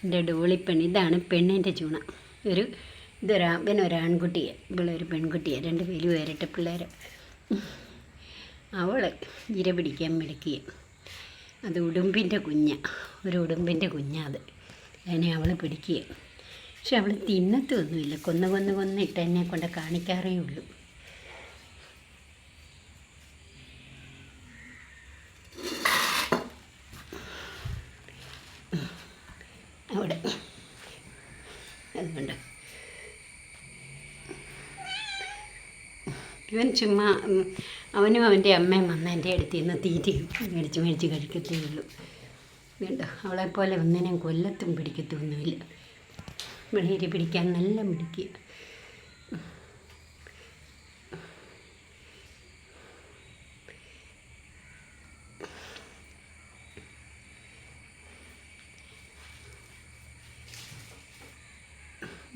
എൻ്റെ ഡോളിപ്പെണ്ണ്. ഇതാണ് പെണ്ണിൻ്റെ ചൂണ. ഇവനൊരാൺകുട്ടിയെ, ഇവളൊരു പെൺകുട്ടിയെ, 2 പേരും ഇരട്ട പിള്ളേർ. അവൾ ഇര പിടിക്കാൻ മിടുക്കിയ. അത് ഉടുമ്പിൻ്റെ ഒരു ഉടുമ്പിൻ്റെ അത്. അതിനെ അവൾ പിടിക്കുക. പക്ഷെ അവൾ തിന്നത്തൊന്നുമില്ല. കൊന്നിട്ട് എന്നെ കൊണ്ട് കാണിക്കാറേ ഉള്ളൂ. അവിടെ അതുകൊണ്ട് ഇവൻ ചുമ്മാ അവനും അവൻ്റെ അമ്മയും വന്ന് എൻ്റെ അടുത്ത് നിന്ന് തീറ്റയും മേടിച്ച് കഴിക്കത്തേ ഉള്ളൂ. വേണ്ടോ, അവളെപ്പോലെ ഒന്നിനെയും കൊല്ലത്തും പിടിക്കത്തൊന്നുമില്ല. വെളിയിൽ പിടിക്കാൻ നല്ല പിടിക്കുക.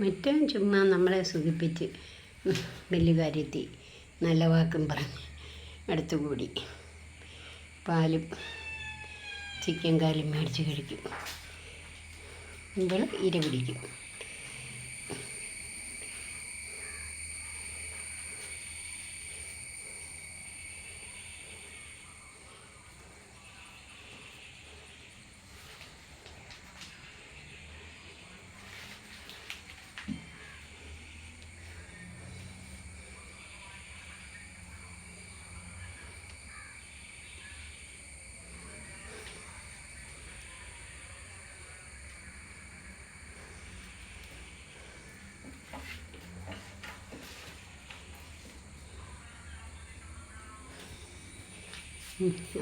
മറ്റേ ചുമ്മാ നമ്മളെ സുഖിപ്പിച്ച് വലിയ കാര്യത്തിൽ നല്ല വാക്കും പറഞ്ഞ് അടുത്തുകൂടി പാലും ചിക്കൻ കാലും മേടിച്ച് കഴിക്കും. ഇവൾ ഇര പിടിക്കും.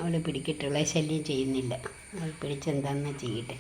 അവൾ പിടിക്കട്ടുള്ള ശല്യം ചെയ്യുന്നില്ല. അവൾ പിടിച്ചെന്താണെന്ന് ചെയ്യട്ടെ.